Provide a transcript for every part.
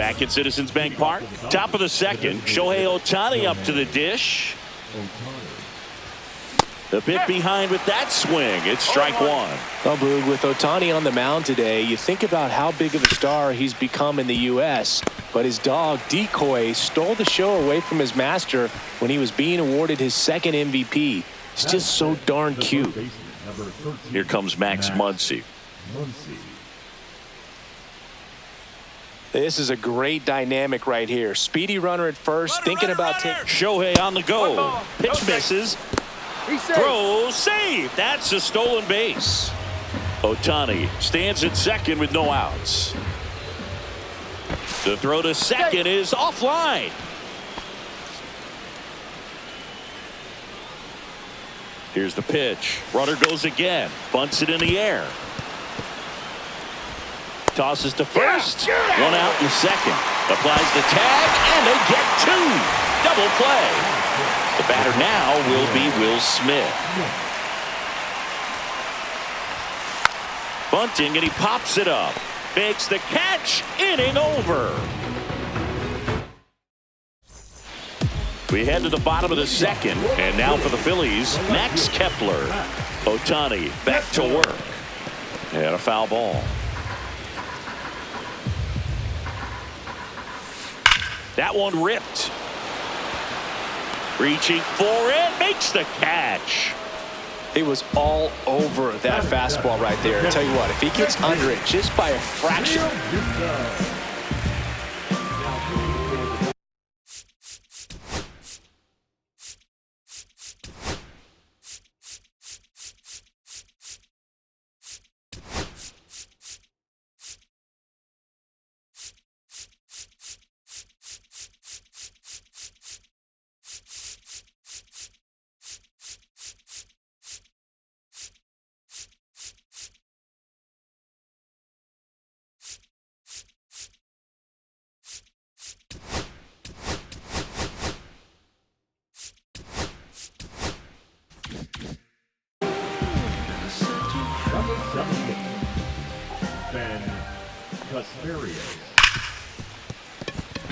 Back at Citizens Bank Park, top of the second, Shohei Ohtani up to the dish. The bit behind with that swing. It's strike one. Well, Boog, with Ohtani on the mound today, you think about how big of a star he's become in the U.S., but his dog, Decoy, stole the show away from his master when he was being awarded his second MVP. It's just so darn cute. Here comes Max Muncy. This is a great dynamic right here. Speedy runner at first, thinking about taking. Shohei on the go. Pitch misses. Throw, save. That's a stolen base. Ohtani stands at second with no outs. The throw to second is offline. Here's the pitch. Runner goes again. Bunts it in the air. Tosses to first. One out in the second. Applies the tag, and they get two. Double play. The batter now will be Will Smith. Bunting, and he pops it up. Makes the catch. Inning over. We head to the bottom of the second, and now for the Phillies, Max Kepler. Ohtani back to work. And a foul ball. That one ripped. Reaching for it, makes the catch. It was all over that fastball right there. I'll tell you what, if he gets under it just by a fraction.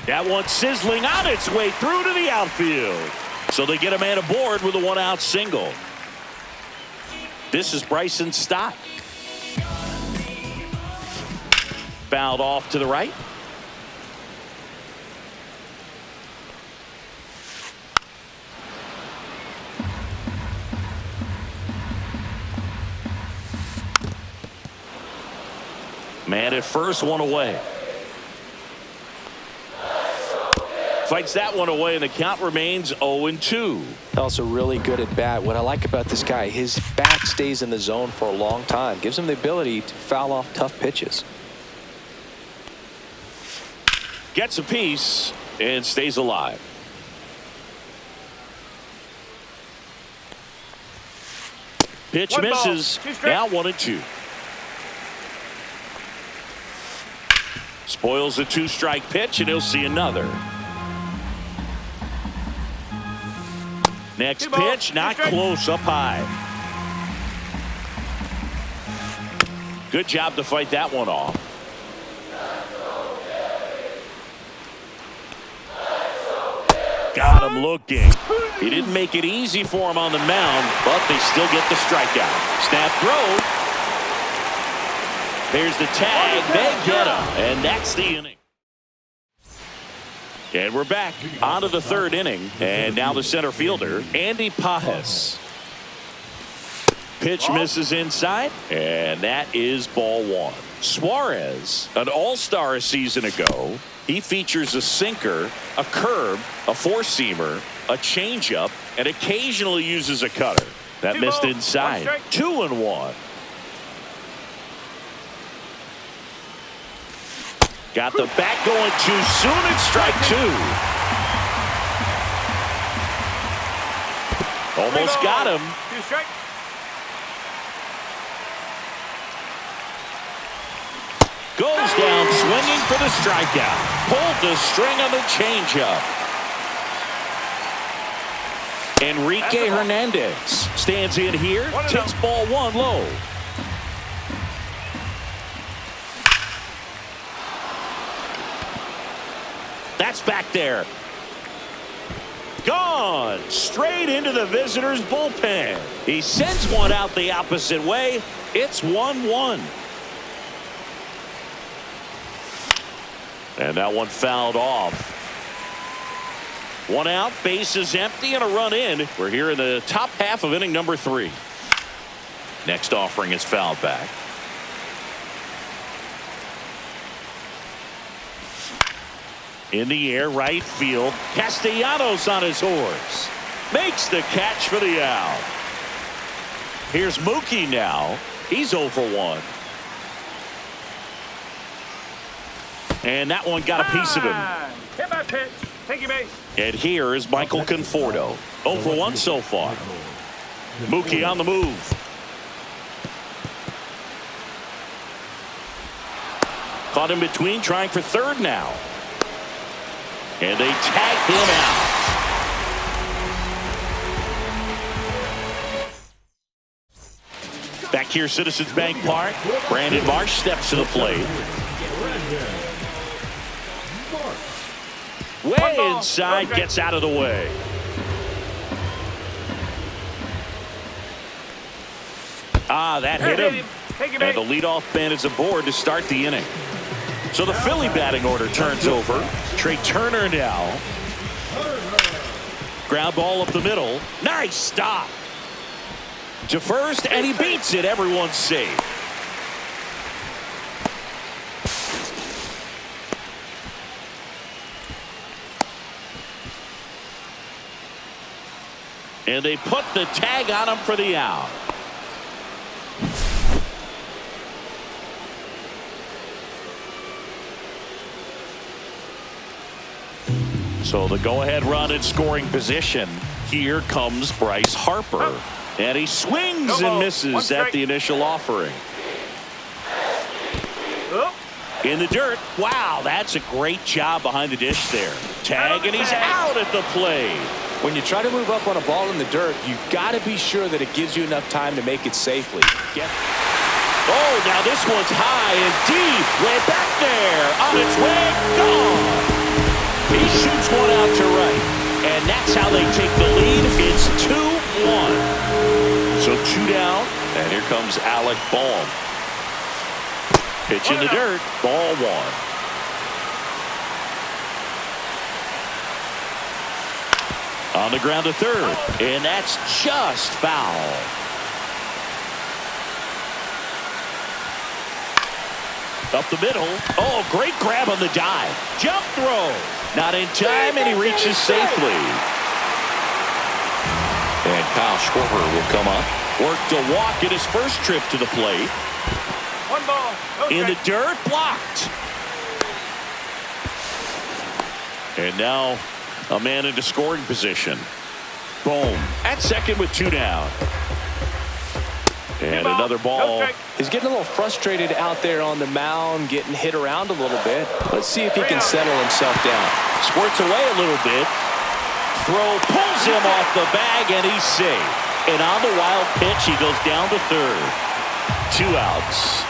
That one sizzling on its way through to the outfield. So they get a man aboard with a one-out single. This is Bryson Stott. Fouled off to the right. Man at first, one away. Fights that one away, and the count remains 0-2. Also really good at bat. What I like about this guy, his bat stays in the zone for a long time. Gives him the ability to foul off tough pitches. Gets a piece and stays alive. Pitch misses. Now 1-2. Spoils a two-strike pitch, and he'll see another. Next pitch, not close, up high. Good job to fight that one off. Got him looking. He didn't make it easy for him on the mound, but they still get the strikeout. Snap throw. There's the tag. They get him, and that's the inning. And we're back onto the third inning, and now the center fielder, Andy Pajes. Pitch misses inside, and that is ball one. Suarez, an all-star a season ago, he features a sinker, a curve, a four-seamer, a changeup, and occasionally uses a cutter. That missed inside. 2-1. Got the bat going too soon. It's strike two. Almost got him. Goes down swinging for the strikeout. Pulled the string on the changeup. Enrique Hernandez stands in here. Takes ball one low. That's back there. Gone straight into the visitor's bullpen. He sends one out the opposite way. It's 1-1. And that one fouled off. One out, bases empty, and a run in. We're here in the top half of inning number 3. Next offering is fouled back. In the air, right field. Castellanos on his horse. Makes the catch for the out. Here's Mookie now. He's 0 for 1. And that one got a piece of him. Hit my pitch. Take your base. And here is Michael Conforto. 0 for 1 so far. Mookie on the move. Caught in between, trying for third now. And they tag him out. Back here, Citizens Bank Park. Brandon Marsh steps to the plate. Way inside, gets out of the way. That hit him. And the leadoff man is aboard to start the inning. So the Philly batting order turns over. Trey Turner now. Ground ball up the middle. Nice stop. To first, and he beats it. Everyone's safe. And they put the tag on him for the out. So the go-ahead run in scoring position. Here comes Bryce Harper. And he swings and misses at the initial offering. In the dirt. Wow, that's a great job behind the dish there. Tag, and he's out at the plate. When you try to move up on a ball in the dirt, you've got to be sure that it gives you enough time to make it safely. Oh, now this one's high and deep. Way back there. On its way. Gone. He shoots one out to right. And that's how they take the lead. It's 2-1. So 2 down. And here comes Alec Bohm. Pitch in the dirt. Ball 1. On the ground to third. And that's just foul. Up the middle. Oh, great grab on the dive. Jump throw. Not in time, and he reaches safely. And Kyle Schwarber will come up. Worked a walk in his first trip to the plate. 1 ball. In the dirt, blocked. And now a man into scoring position. Boom. At second with 2 down. And another ball. He's getting a little frustrated out there on the mound, getting hit around a little bit. Let's see if he can settle himself down. Squirts away a little bit. Throw pulls him off the bag, and he's safe. And on the wild pitch, he goes down to third. 2 outs.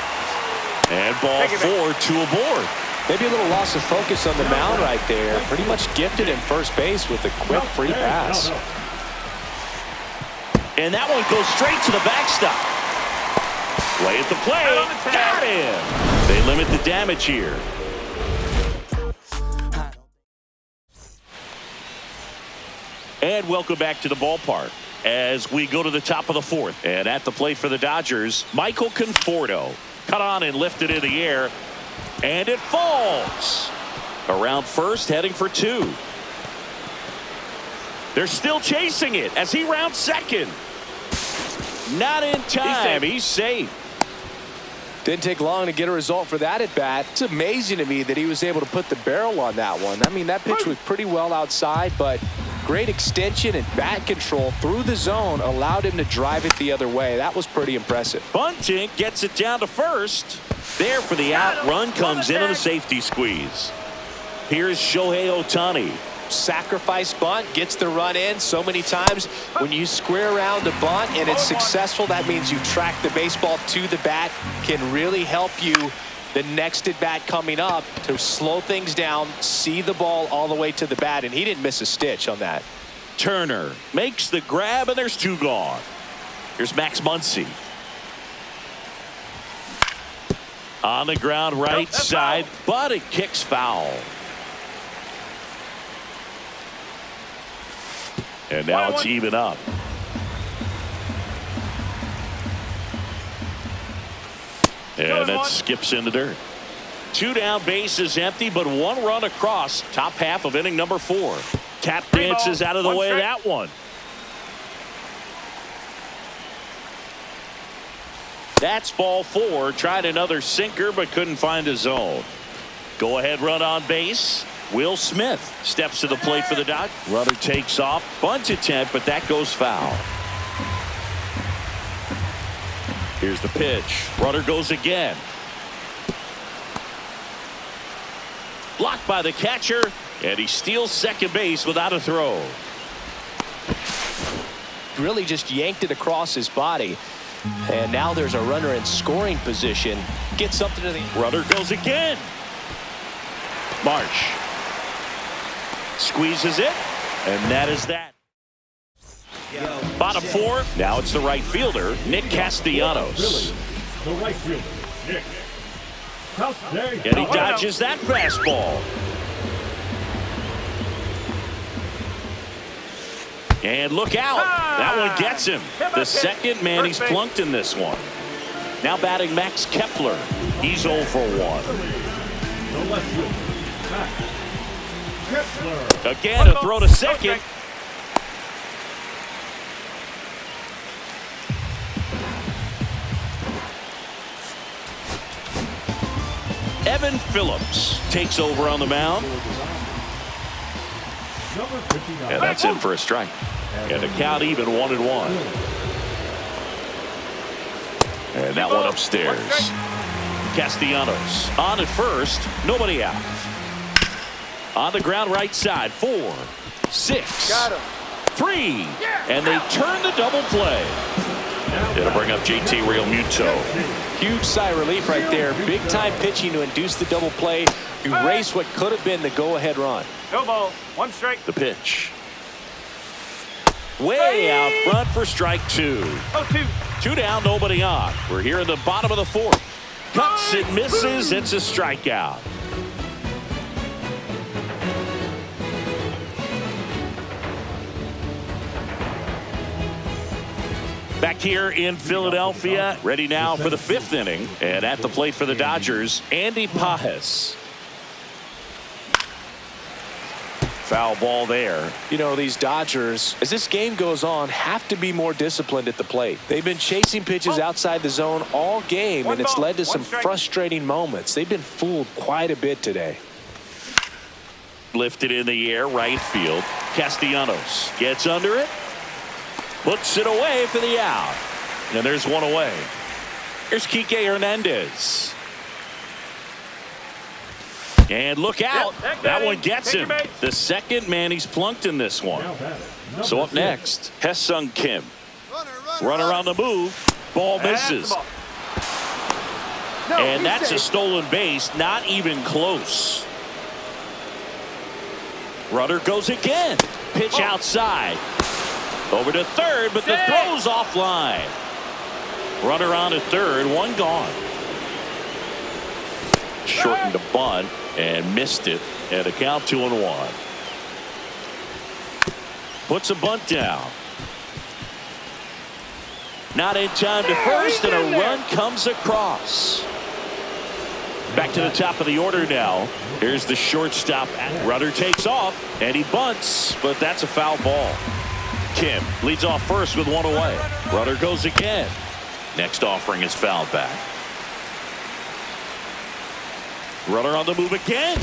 And ball 4, 2 aboard. Maybe a little loss of focus on the mound right there. Pretty much gifted him first base with a quick free pass. And that one goes straight to the backstop. Play at the plate. Got him. They limit the damage here. And welcome back to the ballpark as we go to the top of the 4th. And at the plate for the Dodgers, Michael Conforto. Cut on and lifted in the air. And it falls. Around first, heading for 2. They're still chasing it as he rounds second. Not in time. He's safe. Didn't take long to get a result for that at bat. It's amazing to me that he was able to put the barrel on that one. I mean, that pitch was pretty well outside, but great extension and bat control through the zone allowed him to drive it the other way. That was pretty impressive. Bunting gets it down to first. There for the out. Run comes in on the safety squeeze. Here's Shohei Ohtani. Sacrifice bunt, gets the run in. So many times when you square around a bunt and it's successful, that means you track the baseball to the bat, can really help you the next at bat coming up to slow things down, see the ball all the way to the bat, and he didn't miss a stitch on that. Turner makes the grab, and there's two gone. Here's Max Muncy. On the ground right side, but it kicks foul. And now it's even up. And it skips in the dirt. 2 down, bases empty, but 1 run across. Top half of inning number 4. Tap dances out of the way of that one. That's ball 4. Tried another sinker, but couldn't find a zone. Go ahead run on base. Will Smith steps to the plate for the Dodgers. Runner takes off. Bunt attempt, but that goes foul. Here's the pitch. Runner goes again. Blocked by the catcher, and he steals second base without a throw. Really just yanked it across his body. And now there's a runner in scoring position. Get something to the... Runner goes again. Marsh squeezes it, and that is that. Bottom 4. Now it's the right fielder, Nick Castellanos. The right fielder, Nick. And he dodges that fastball. And look out. That one gets him. The second man he's plunked in this one. Now batting Max Kepler. He's 0 for 1. The left fielder, Max Kepler. Again, a throw to second. Evan Phillips takes over on the mound. And that's in for a strike. And the count even 1-1. And that one upstairs. Castellanos on at first. Nobody out. On the ground right side. 4, 6, 3. And they turn the double play. It'll bring up JT Realmuto. Huge sigh of relief right there. Big time pitching to induce the double play. Erase what could have been the go-ahead run. No ball. 1 strike. The pitch. Way out front for strike 2. 0-2. 2 down, nobody on. We're here in the bottom of the 4th. Cuts and misses. It's a strikeout. Back here in Philadelphia, ready now for the 5th inning. And at the plate for the Dodgers, Andy Pajes. Foul ball there. You know, these Dodgers, as this game goes on, have to be more disciplined at the plate. They've been chasing pitches outside the zone all game, and it's led to some frustrating moments. They've been fooled quite a bit today. Lifted in the air, right field. Castellanos gets under it. Puts it away for the out. And there's one away. Here's Kike Hernandez. And look out. That one gets him. The second man he's plunked in this one. So up next, Hesung Kim. Runner on the move. Ball misses. And that's a stolen base. Not even close. Runner goes again. Pitch outside. Over to third, but the throw's offline. Runner on to third, 1 gone. Shortened the bunt and missed it at a count 2-1. Puts a bunt down. Not in time to first, and a run comes across. Back to the top of the order now. Here's the shortstop. Runner takes off, and he bunts, but that's a foul ball. Kim leads off first with 1 away. Runner goes again. Next offering is fouled back. Runner on the move again.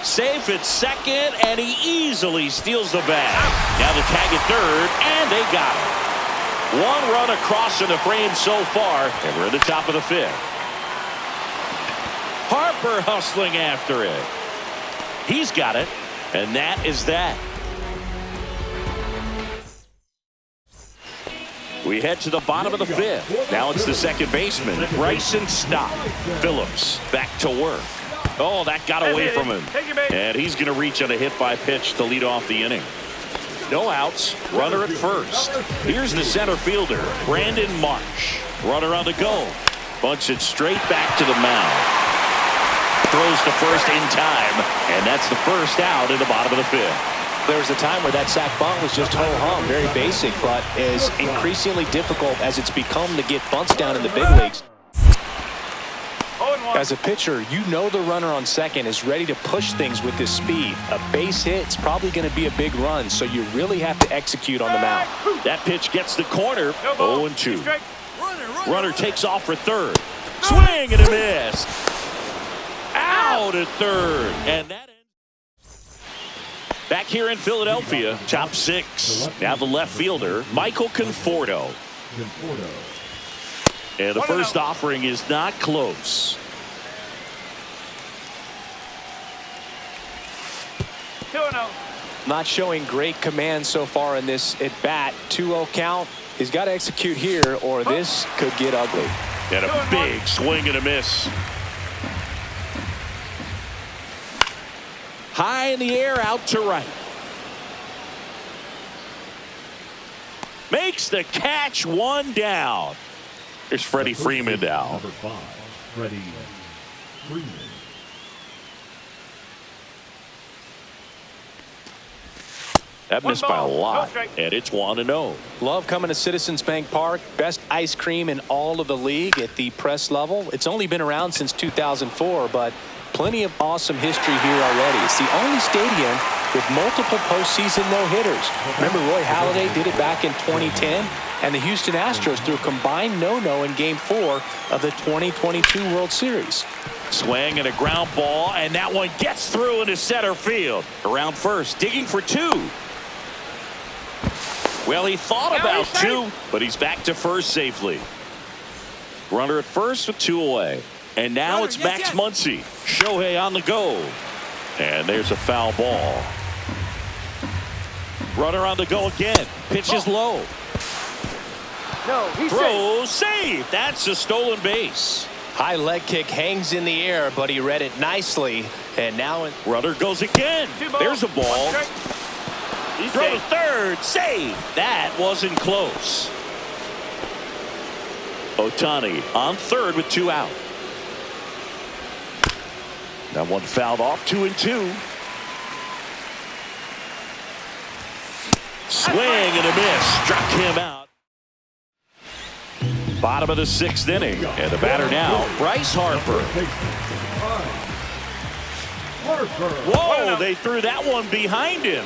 Safe at second, and he easily steals the bag. Now the tag at third, and they got it. 1 run across in the frame so far, and we're at the top of the 5th. Harper hustling after it. He's got it. And that is that. We head to the bottom of the fifth. Now it's the second baseman, Bryson Stott. Phillips back to work. Oh, that got away from him. And he's going to reach on a hit by pitch to lead off the inning. No outs, runner at first. Here's the center fielder, Brandon Marsh. Runner on the go. Bunts it straight back to the mound. Throws to first in time, and that's the first out in the bottom of the fifth. There was a time where that sac bunt was just ho-hum, very basic, but is increasingly difficult as it's become to get bunts down in the big leagues. As a pitcher, you know the runner on second is ready to push things with his speed. A base hit is probably going to be a big run, so you really have to execute on the mound. That pitch gets the corner. 0-2. Runner takes off for third. Swing and a miss. Out at third. And that ends. Back here in Philadelphia, top six. Now the left fielder, Michael Conforto. And the first offering is not close. Not showing great command so far in this at bat. 2-0 count. He's got to execute here or this could get ugly. And a big swing and a miss. High in the air, out to right. Makes the catch, one down. Here's Freddie Freeman now. Number 5, Freddie Freeman. That missed by a lot, and it's 1-0. Love coming to Citizens Bank Park. Best ice cream in all of the league at the press level. It's only been around since 2004, but plenty of awesome history here already. It's the only stadium with multiple postseason no-hitters. Remember Roy Halladay did it back in 2010, and the Houston Astros threw a combined no-no in Game 4 of the 2022 World Series. Swing and a ground ball, and that one gets through into center field. Around first, digging for two. Well, he thought about two, but he's back to first safely. Runner at first with two away. And now it's Max Muncy. Shohei on the go. And there's a foul ball. Runner on the go again. Pitch is low. Throw, save. That's a stolen base. High leg kick hangs in the air, but he read it nicely. And now runner goes again. There's a ball. Throw to third, save. That wasn't close. Ohtani on third with two out. That one fouled off, 2-2. Swing and a miss, struck him out. Bottom of the sixth inning, and the batter now, Bryce Harper. Whoa, they threw that one behind him.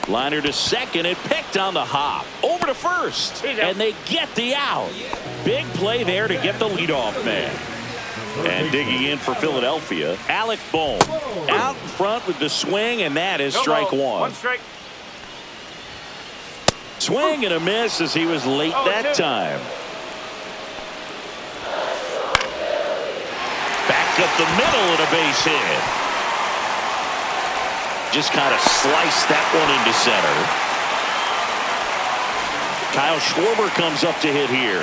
Liner to second, it picked on the hop. Over to first, and they get the out. Big play there to get the leadoff man. And digging in for Philadelphia, Alec Bohm. Out in front with the swing, and that is strike one. Swing and a miss as he was late that time. Back up the middle and a base hit. Just kind of sliced that one into center. Kyle Schwarber comes up to hit here.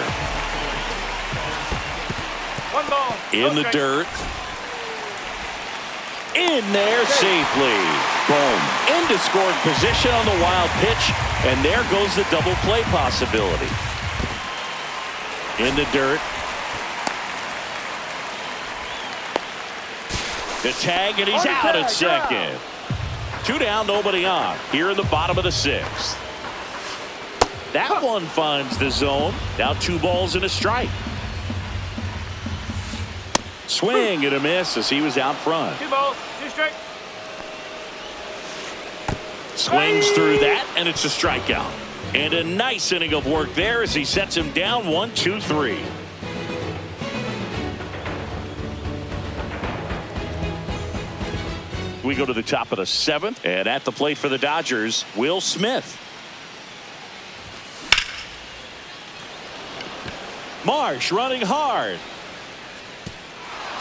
One ball. In the dirt. In there safely. Boom. Into scoring position on the wild pitch. And there goes the double play possibility. In the dirt. The tag, and he's out at second. Two down, nobody on. Here in the bottom of the sixth. That one finds the zone. Now 2 balls and a strike. Swing and a miss as he was out front. 2 balls, 2 strikes. Swings through that, and it's a strikeout. And a nice inning of work there as he sets him down 1-2-3. We go to the top of the 7th, and at the plate for the Dodgers, Will Smith. Marsh running hard.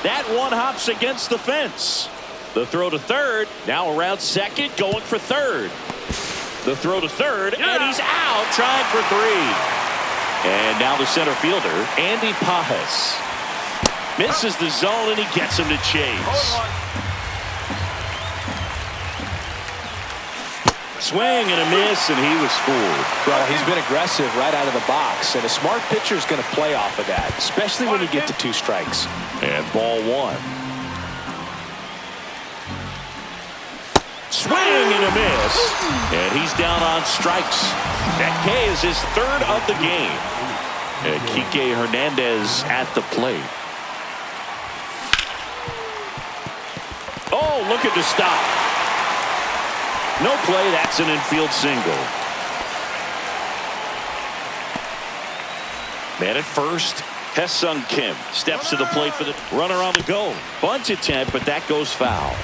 That one hops against the fence. The throw to third, now around second, going for third. The throw to third, and he's out, trying for 3. And now the center fielder, Andy Pajas. Misses the zone, and he gets him to chase. Swing and a miss, and he was fooled. Well, he's been aggressive right out of the box, and a smart pitcher is going to play off of that, especially when you get to 2 strikes. And ball 1. Swing and a miss, and he's down on strikes. That K is his 3rd of the game. And Kike Hernandez at the plate. Oh, look at the stop. No play, that's an infield single. Man at first, Hae-Sung Kim steps to the plate for the runner on the go. Bunt attempt, but that goes foul.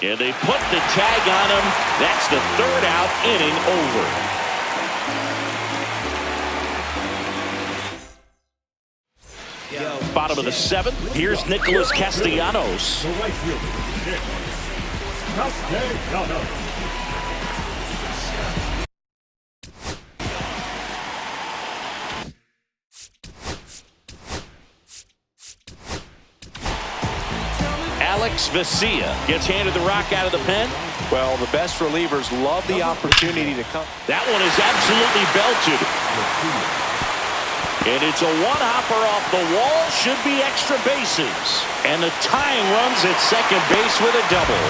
And they put the tag on him. That's the 3rd out, inning over. Bottom of the 7th. Here's Nicholas Castellanos. Alex Vesia gets handed the rock out of the pen. Well, the best relievers love the opportunity to come. That one is absolutely belted. And it's a one-hopper off the wall. Should be extra bases. And the tying runs at second base with a double.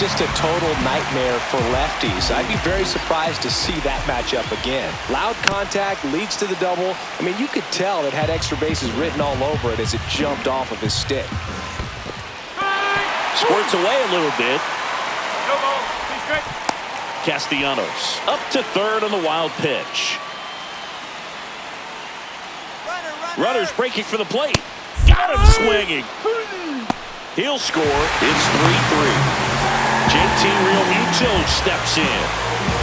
Just a total nightmare for lefties. I'd be very surprised to see that matchup again. Loud contact leads to the double. I mean, you could tell it had extra bases written all over it as it jumped off of his stick. Squirts away a little bit. Castellanos up to 3rd on the wild pitch. Runners breaking for the plate. Got him swinging. He'll score. It's 3-3. JT Realmuto steps in.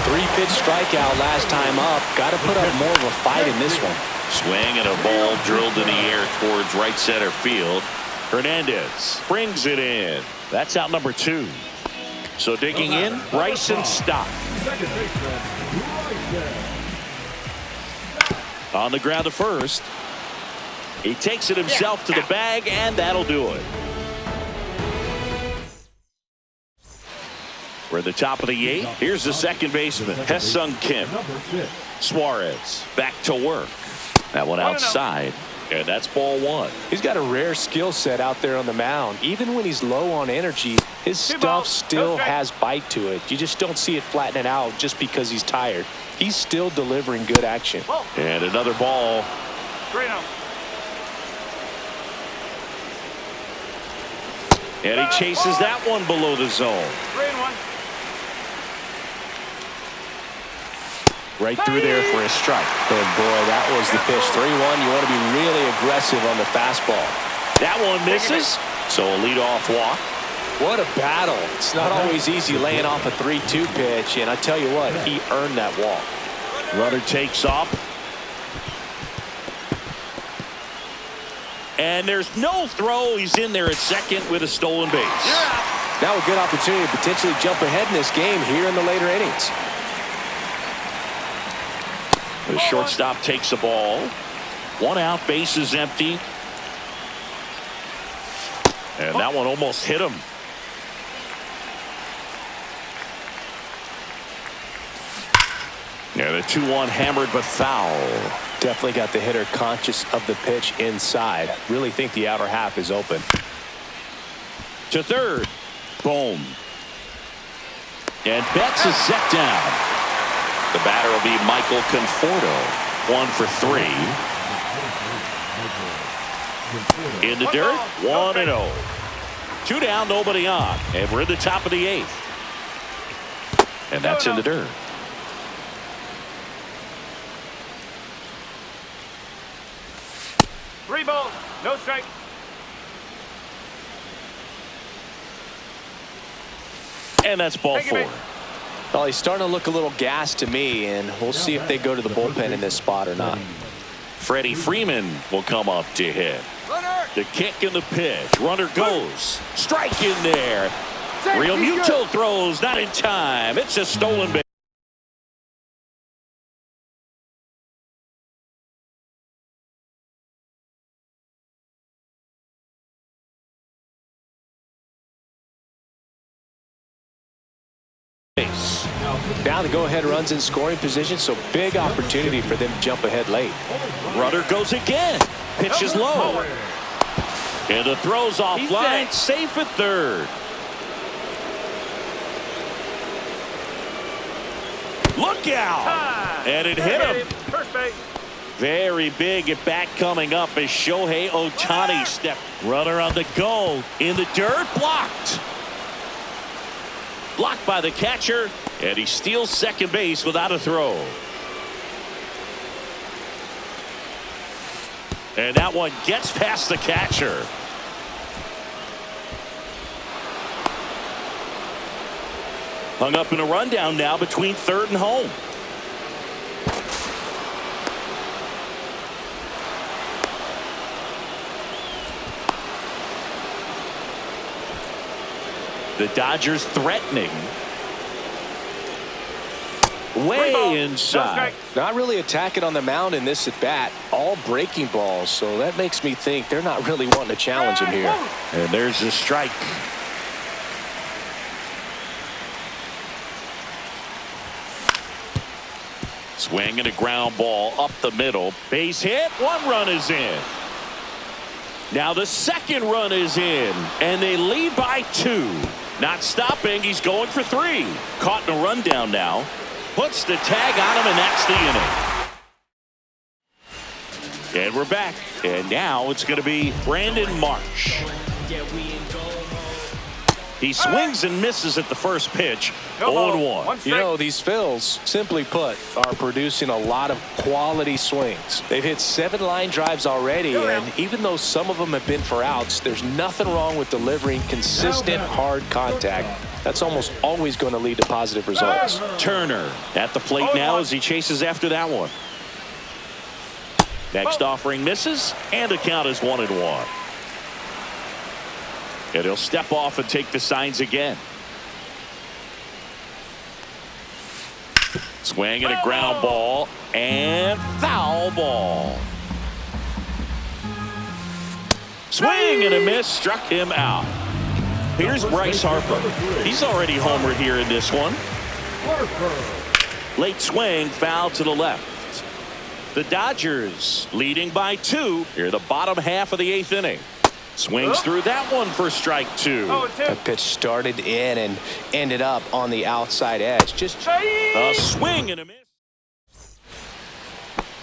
3-pitch strikeout last time up. Got to put up more of a fight in this one. Swing and a ball drilled in the air towards right center field. Hernandez brings it in. That's out number 2. So digging in, Bryson Stott. On the ground to first. He takes it himself to the bag, and that'll do it. We're at the top of the 8th. Here's the second baseman, Hae-Sung Kim. Suarez back to work. That one outside, and that's ball 1. He's got a rare skill set out there on the mound. Even when he's low on energy, his stuff still has bite to it. You just don't see it flattening out just because he's tired. He's still delivering good action. And another ball. And he chases that one below the zone. Right through there for a strike. And boy, that was the pitch. 3-1. You want to be really aggressive on the fastball. That one misses. So a leadoff walk. What a battle. It's not always easy laying off a 3-2 pitch. And I tell you what, he earned that walk. Runner takes off. And there's no throw. He's in there at second with a stolen base. Now a good opportunity to potentially jump ahead in this game here in the later innings. The shortstop takes a ball. 1 out, base is empty. And that one almost hit him. And a 2-1 hammered but foul. Definitely got the hitter conscious of the pitch inside. Really think the outer half is open. To third. Boom. And Betts is set down. The batter will be Michael Conforto. 1 for 3. In the dirt, 1-0. 2 down, nobody on. And we're in the top of the 8th. And that's in the dirt. Three balls, no strike. And that's ball 4. Well, he's starting to look a little gassed to me, and we'll see if they go to the bullpen in this spot or not. Freddie Freeman will come up to hit. The kick and the pitch. Runner goes. Strike in there. Real Muto throws, not in time. It's a stolen base. Now the go-ahead runs in scoring position, so big opportunity for them to jump ahead late. Runner goes again. Pitch is low. And the throw's offline. Safe at third. Look out. And it hit him. Very big at bat coming up as Shohei Ohtani stepped. Runner on the go. In the dirt. Blocked. Blocked by the catcher. And he steals second base without a throw. And that one gets past the catcher. Hung up in a rundown now between third and home. The Dodgers threatening. Way inside. Not really attacking on the mound in this at bat. All breaking balls, so that makes me think they're not really wanting to challenge him here. And there's the strike. Swing and a ground ball up the middle. Base hit. One run is in. Now the second run is in. And they lead by 2. Not stopping. He's going for 3. Caught in a rundown now. Puts the tag on him, and that's the inning. And we're back. And now it's going to be Brandon Marsh. He swings and misses at the first pitch. 0-1. You know, these Phils, simply put, are producing a lot of quality swings. They've hit 7 line drives already, and even though some of them have been for outs, there's nothing wrong with delivering consistent, hard contact. That's almost always going to lead to positive results. Turner at the plate now as he chases after that one. Next offering misses, and the count is 1-1. And he'll step off and take the signs again. Swing and a ground ball, and foul ball. Swing and a miss, struck him out. Here's Bryce Harper. He's already homered here in this one. Late swing, foul to the left. The Dodgers leading by 2 here, the bottom half of the 8th inning. Swings through that one for strike 2. That pitch started in and ended up on the outside edge. Just a swing and a miss.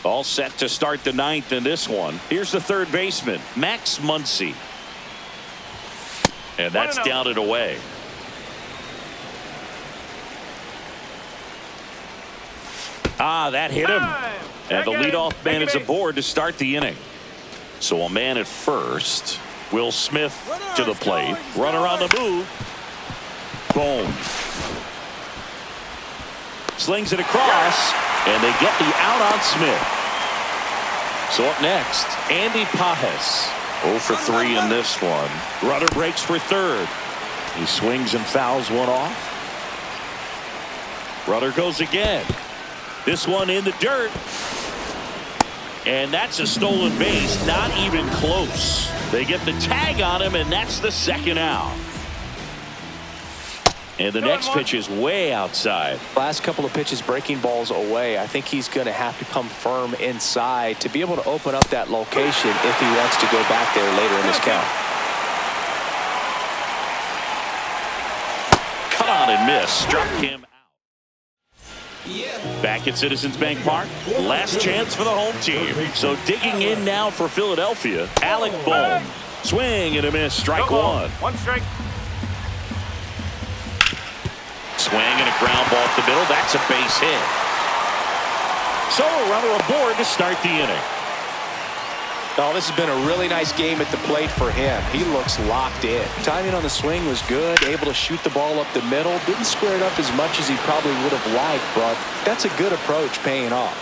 All set to start the 9th in this one. Here's the third baseman, Max Muncy. And that's down and away. That hit him. And the leadoff man is aboard to start the inning. So a man at first. Will Smith to the plate. Runner on the move. Boom. Slings it across. And they get the out on Smith. So up next, Andy Pajes. 0 for 3 in this one. Runner breaks for third. He swings and fouls one off. Runner goes again. This one in the dirt. And that's a stolen base. Not even close. They get the tag on him, and that's the second out. And the next pitch is way outside. Last couple of pitches breaking balls away. I think he's going to have to come firm inside to be able to open up that location if he wants to go back there later in this count. Cut on and miss. Struck him out. Back at Citizens Bank Park. Last chance for the home team. So digging in now for Philadelphia. Alec Bohm. Swing and a miss. Strike 1. 1 strike. Swing and a ground ball up the middle. That's a base hit. So a runner aboard to start the inning. Oh, this has been a really nice game at the plate for him. He looks locked in. Timing on the swing was good, able to shoot the ball up the middle. Didn't square it up as much as he probably would have liked, but that's a good approach paying off.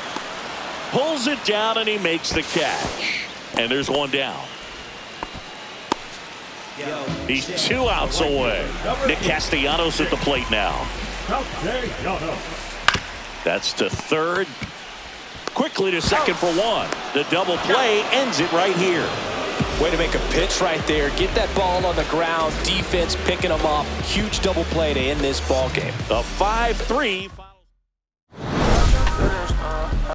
Pulls it down and he makes the catch. And there's one down. He's 2 outs away. Nick Castellanos at the plate now. That's to third. Quickly to second for one. The double play ends it right here. Way to make a pitch right there. Get that ball on the ground. Defense picking them up. Huge double play to end this ball game. The 5-3.